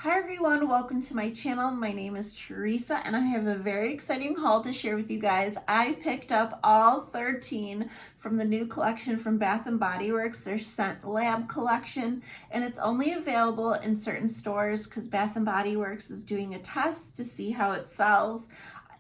Hi everyone, welcome to my channel. My name is Teresa and I have a very exciting haul to share with you guys. I picked up all 13 from the new collection from Bath & Body Works, their Scent Lab collection, and it's only available in certain stores because Bath & Body Works is doing a test to see how it sells.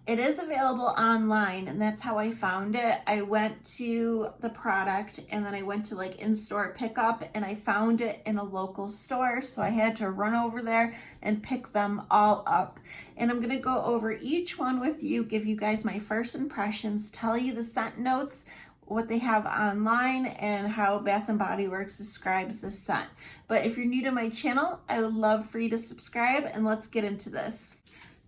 It is available online, and that's how I found it. I went to the product and then I went to like in-store pickup and I found it in a local store, so I had to run over there and pick them all up. And I'm going to go over each one with you, give you guys my first impressions, tell you the scent notes, what they have online, and how Bath & Body Works describes the scent. But if you're new to my channel, I would love for you to subscribe, and let's get into this.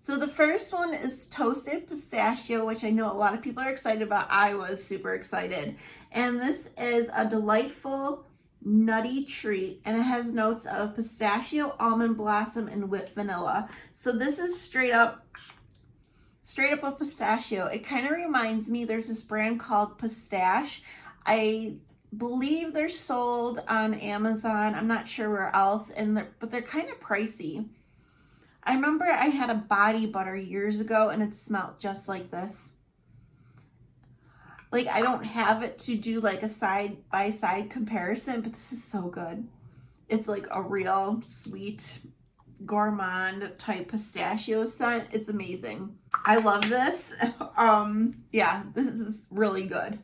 So the first one is toasted pistachio, which I know a lot of people are excited about. I was super excited. And this is a delightful nutty treat, and it has notes of pistachio, almond blossom, and whipped vanilla. So this is straight up a pistachio. It kind of reminds me, there's this brand called Pistache. I believe they're sold on Amazon. I'm not sure where else, but they're kind of pricey. I remember I had a body butter years ago and it smelled just like this. Like, I don't have it to do like a side-by-side comparison, but this is so good. It's like a real sweet gourmand type pistachio scent. It's amazing. I love this. Yeah, this is really good.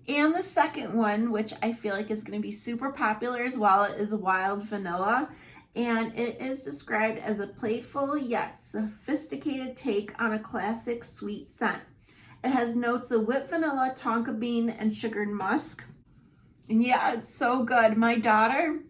And the second one, which I feel like is going to be super popular as well, is wild vanilla. And it is described as a playful yet sophisticated take on a classic sweet scent. It has notes of whipped vanilla, tonka bean, and sugared musk. And yeah, it's so good. My daughter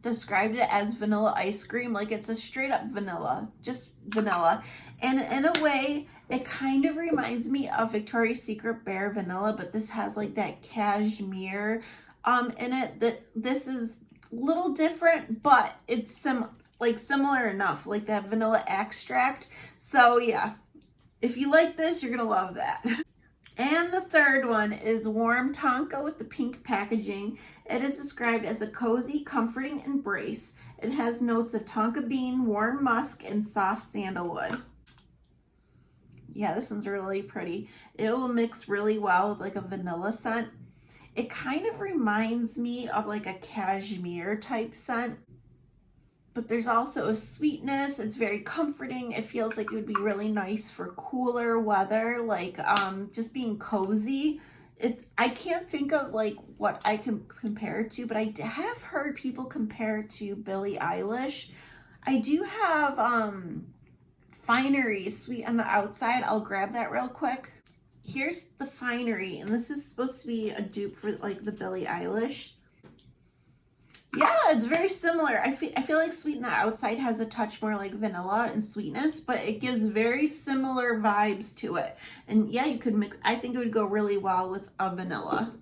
described it as vanilla ice cream, like it's a straight up vanilla, just vanilla. And in a way, it kind of reminds me of Victoria's Secret Bare Vanilla, but this has like that cashmere in it. This is little different, but it's similar enough, like that vanilla extract. So yeah, if you like this, you're gonna love that. And the third one is warm tonka with the pink packaging. It is described as a cozy, comforting embrace. It has notes of tonka bean, warm musk, and soft sandalwood. Yeah, this one's really pretty. It will mix really well with like a vanilla scent. It kind of reminds me of like a cashmere type scent, but there's also a sweetness. It's very comforting. It feels like it would be really nice for cooler weather, like just being cozy. I can't think of like what I can compare it to, but I have heard people compare it to Billie Eilish. I do have Finery Sweet on the Outside. I'll grab that real quick. Here's the Finery, and this is supposed to be a dupe for like the Billie Eilish. Yeah, it's very similar. I feel like Sweet on the Outside has a touch more like vanilla and sweetness, but it gives very similar vibes to it. And yeah, you could mix, I think it would go really well with a vanilla.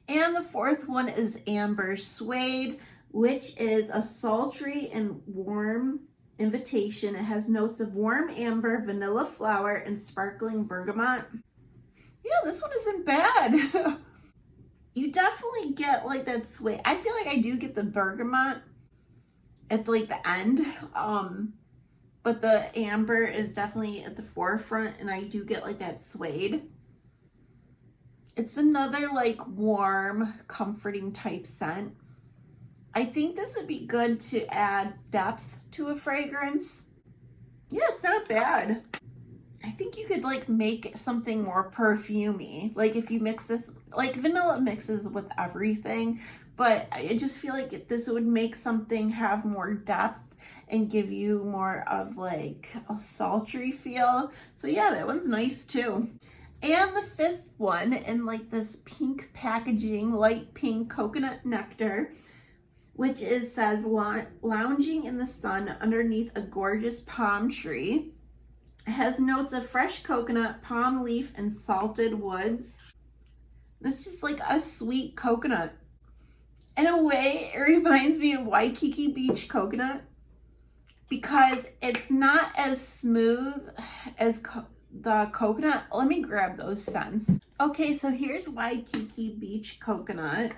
And the fourth one is Amber Suede, which is a sultry and warm invitation. It has notes of warm amber, vanilla flower, and sparkling bergamot. Yeah, this one isn't bad. You definitely get like that suede. I feel like I do get the bergamot at like the end, but the amber is definitely at the forefront, and I do get like that suede. It's another like warm, comforting type scent. I think this would be good to add depth to a fragrance. Yeah, it's not bad. I think you could like make something more perfumey. Like if you mix this, like vanilla mixes with everything, but I just feel like this would make something have more depth and give you more of like a sultry feel. So yeah, that one's nice too. And the fifth one in like this pink packaging, light pink coconut nectar, which says lounging in the sun underneath a gorgeous palm tree. It has notes of fresh coconut, palm leaf, and salted woods. It's just like a sweet coconut. In a way, it reminds me of Waikiki Beach coconut because it's not as smooth as the coconut. Let me grab those scents. Okay, so here's Waikiki Beach coconut.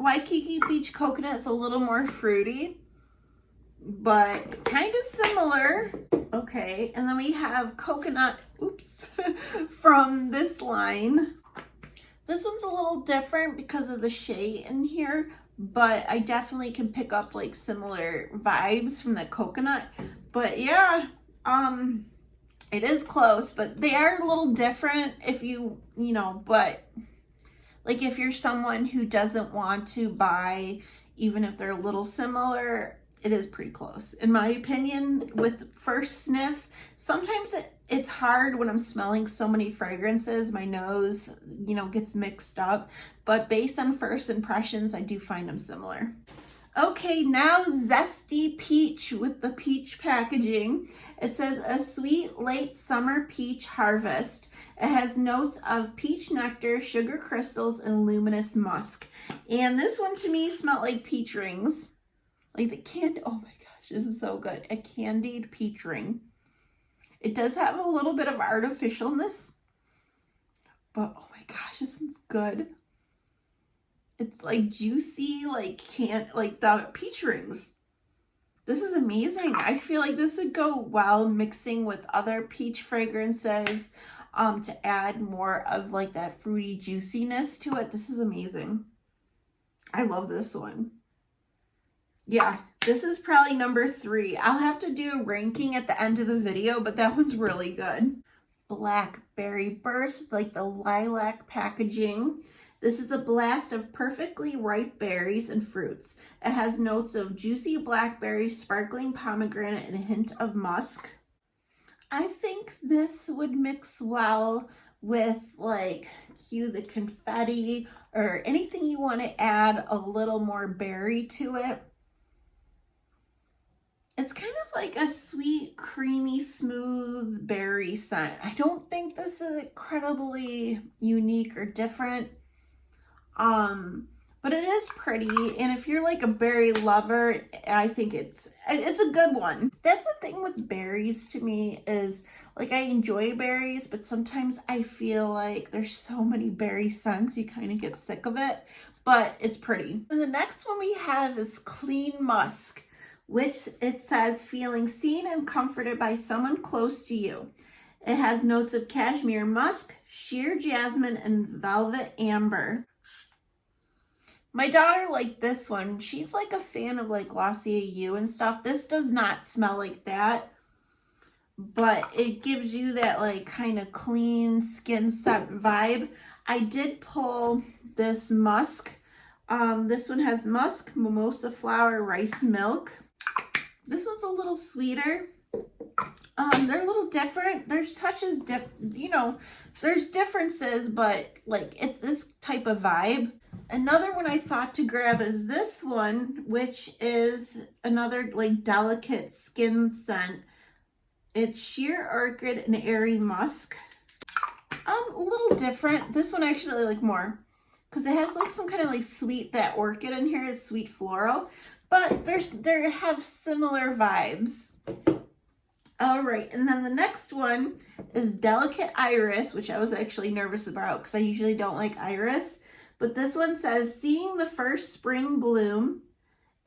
Waikiki Beach coconut is a little more fruity. but kind of similar. Okay, and then we have coconut, oops, from this line. This one's a little different because of the shade in here, but I definitely can pick up like similar vibes from the coconut. But yeah, it is close, but they are a little different if you know, but like if you're someone who doesn't want to buy, even if they're a little similar, it is pretty close. In my opinion, with first sniff, sometimes it's hard when I'm smelling so many fragrances. My nose, gets mixed up. But based on first impressions, I do find them similar. Okay, now Zesty Peach with the peach packaging. It says a sweet late summer peach harvest. It has notes of peach nectar, sugar crystals, and luminous musk. And this one to me smelled like peach rings. Like the candy, oh my gosh, this is so good. A candied peach ring. It does have a little bit of artificialness, but oh my gosh, this is good. It's like juicy, like the peach rings. This is amazing. I feel like this would go well mixing with other peach fragrances to add more of like that fruity juiciness to it. This is amazing. I love this one. Yeah, this is probably number 3. I'll have to do a ranking at the end of the video, but that one's really good. Blackberry Burst, like the lilac packaging. This is a blast of perfectly ripe berries and fruits. It has notes of juicy blackberries, sparkling pomegranate, and a hint of musk. I think this would mix well with like Cue the Confetti or anything you want to add a little more berry to it. It's kind of like a sweet, creamy, smooth berry scent. I don't think this is incredibly unique or different. But it is pretty, and if you're like a berry lover, I think it's a good one. That's the thing with berries to me is like I enjoy berries, but sometimes I feel like there's so many berry scents you kind of get sick of it, but it's pretty. And the next one we have is Clean Musk, which it says feeling seen and comforted by someone close to you. It has notes of cashmere musk, sheer jasmine, and velvet amber. My daughter liked this one. She's like a fan of like Glossier You and stuff. This does not smell like that, but it gives you that like kind of clean skin scent vibe. I did pull this musk. This one has musk, mimosa flower, rice milk. This one's a little sweeter. They're a little different. There's touches, there's differences, but like it's this type of vibe. Another one I thought to grab is this one, which is another like delicate skin scent. It's sheer orchid and airy musk. A little different. This one actually I like more because it has like some kind of like sweet, that orchid in here is sweet floral, but they have similar vibes. All right, and then the next one is Delicate Iris, which I was actually nervous about because I usually don't like iris. But this one says, seeing the first spring bloom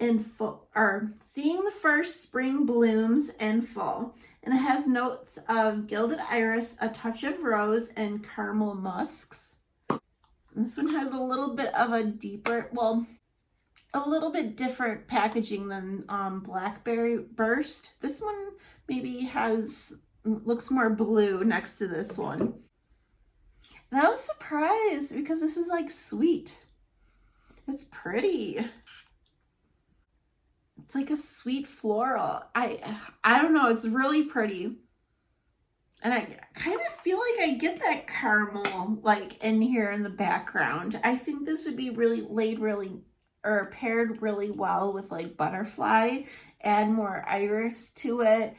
in full, or seeing the first spring blooms in full. And it has notes of gilded iris, a touch of rose, and caramel musks. This one has a little bit of a deeper, well, a little bit different packaging than Blackberry Burst. This one maybe looks more blue next to this one. And I was surprised because this is like sweet. It's pretty. It's like a sweet floral. I don't know. It's really pretty. And I kind of feel like I get that caramel like in here in the background. I think this would be paired really well with like butterfly. Add more iris to it.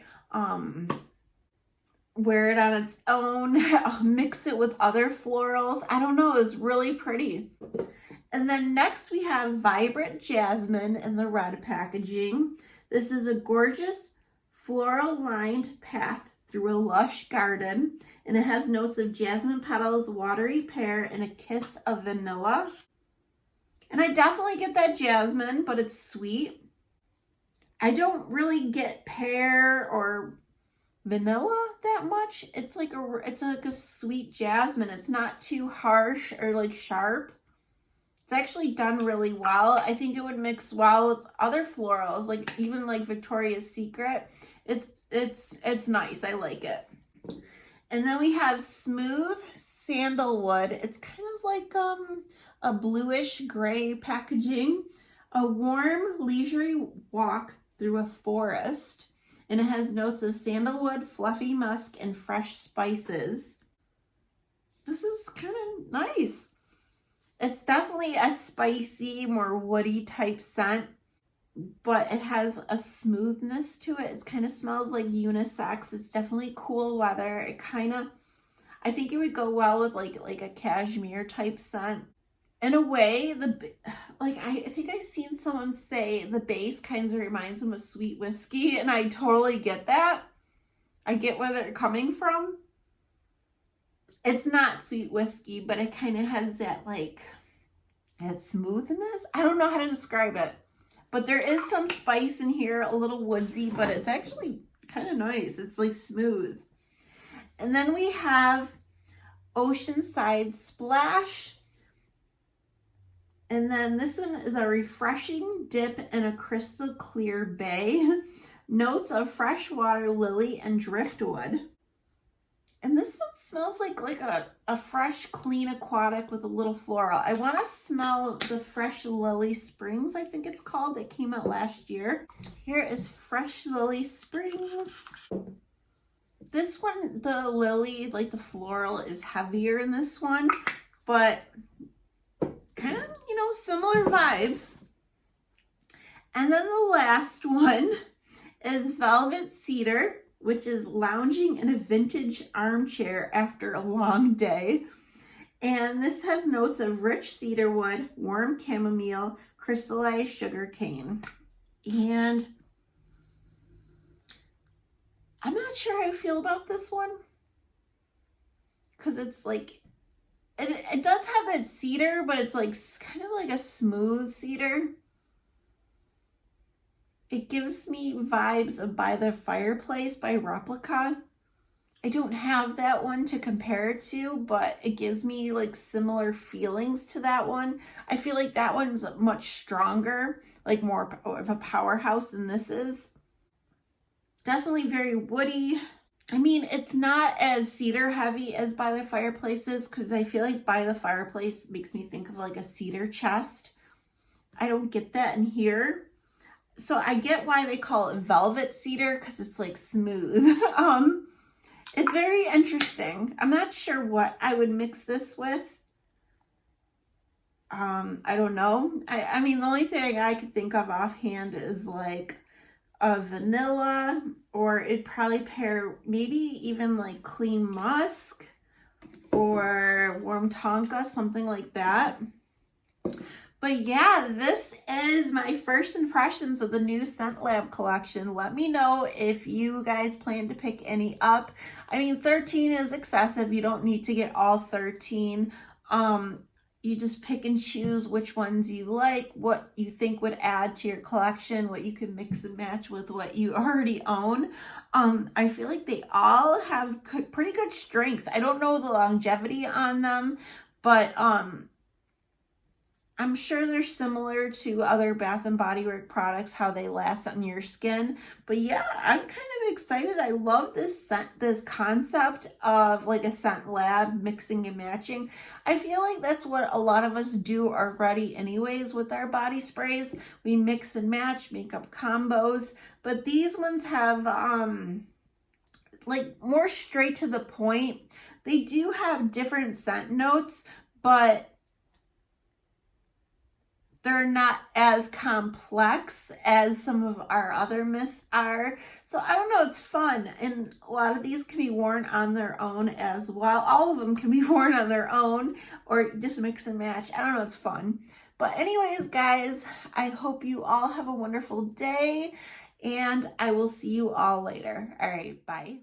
Wear it on its own, mix it with other florals. I don't know, it's really pretty. And then next we have Vibrant Jasmine in the red packaging. This is a gorgeous floral lined path through a lush garden, and it has notes of jasmine petals, watery pear, and a kiss of vanilla. And I definitely get that jasmine, but it's sweet. I don't really get pear or vanilla that much. It's like a sweet jasmine. It's not too harsh or like sharp. It's actually done really well. I think it would mix well with other florals, like even like Victoria's Secret. It's nice. I like it. And then we have Smooth Sandalwood. It's kind of like a bluish gray packaging. A warm leisurely walk through a forest. And it has notes of sandalwood, fluffy musk, and fresh spices. This is kind of nice. It's definitely a spicy, more woody type scent, but it has a smoothness to it. It kind of smells like unisex. It's definitely cool weather. It kind of, I think it would go well with like a cashmere type scent. In a way, I think I've seen someone say the base kind of reminds them of sweet whiskey, and I totally get that. I get where they're coming from. It's not sweet whiskey, but it kind of has that that smoothness. I don't know how to describe it, but there is some spice in here, a little woodsy, but it's actually kind of nice. It's like smooth. And then we have Oceanside Splash. And then this one is a refreshing dip in a crystal clear bay. Notes of freshwater lily and driftwood. And this one smells like a fresh, clean aquatic with a little floral. I want to smell the Fresh Lily Springs, I think it's called, that came out last year. Here is Fresh Lily Springs. This one, the lily, like the floral, is heavier in this one, but kind of, similar vibes. And then the last one is Velvet Cedar, which is lounging in a vintage armchair after a long day. And this has notes of rich cedarwood, warm chamomile, crystallized sugar cane. And I'm not sure how I feel about this one, because it's like, it does have that cedar, but it's like kind of like a smooth cedar. It gives me vibes of By the Fireplace by Replica. I don't have that one to compare it to, but it gives me like similar feelings to that one. I feel like that one's much stronger, like more of a powerhouse than this is. Definitely very woody. I mean, it's not as cedar heavy as By the Fireplace is, because I feel like By the Fireplace makes me think of like a cedar chest. I don't get that in here. So I get why they call it velvet cedar, because it's like smooth. It's very interesting. I'm not sure what I would mix this with. I don't know. I mean, the only thing I could think of offhand is like a vanilla, or it'd probably pair maybe even like clean musk or warm tonka, something like that. But yeah, this is my first impressions of the new Scent Lab collection. Let me know if you guys plan to pick any up. I mean, 13 is excessive. You don't need to get all 13. You just pick and choose which ones you like, what you think would add to your collection, what you can mix and match with what you already own. I feel like they all have pretty good strength. I don't know the longevity on them, but I'm sure they're similar to other Bath and Body Works products, how they last on your skin. But yeah, I'm kind of excited. I love this concept of like a scent lab, mixing and matching. I feel like that's what a lot of us do already anyways with our body sprays. We mix and match, makeup combos. But these ones have like more straight to the point. They do have different scent notes, but they're not as complex as some of our other mists are. So I don't know, it's fun. And a lot of these can be worn on their own as well. All of them can be worn on their own or just mix and match. I don't know, it's fun. But anyways, guys, I hope you all have a wonderful day, and I will see you all later. All right, bye.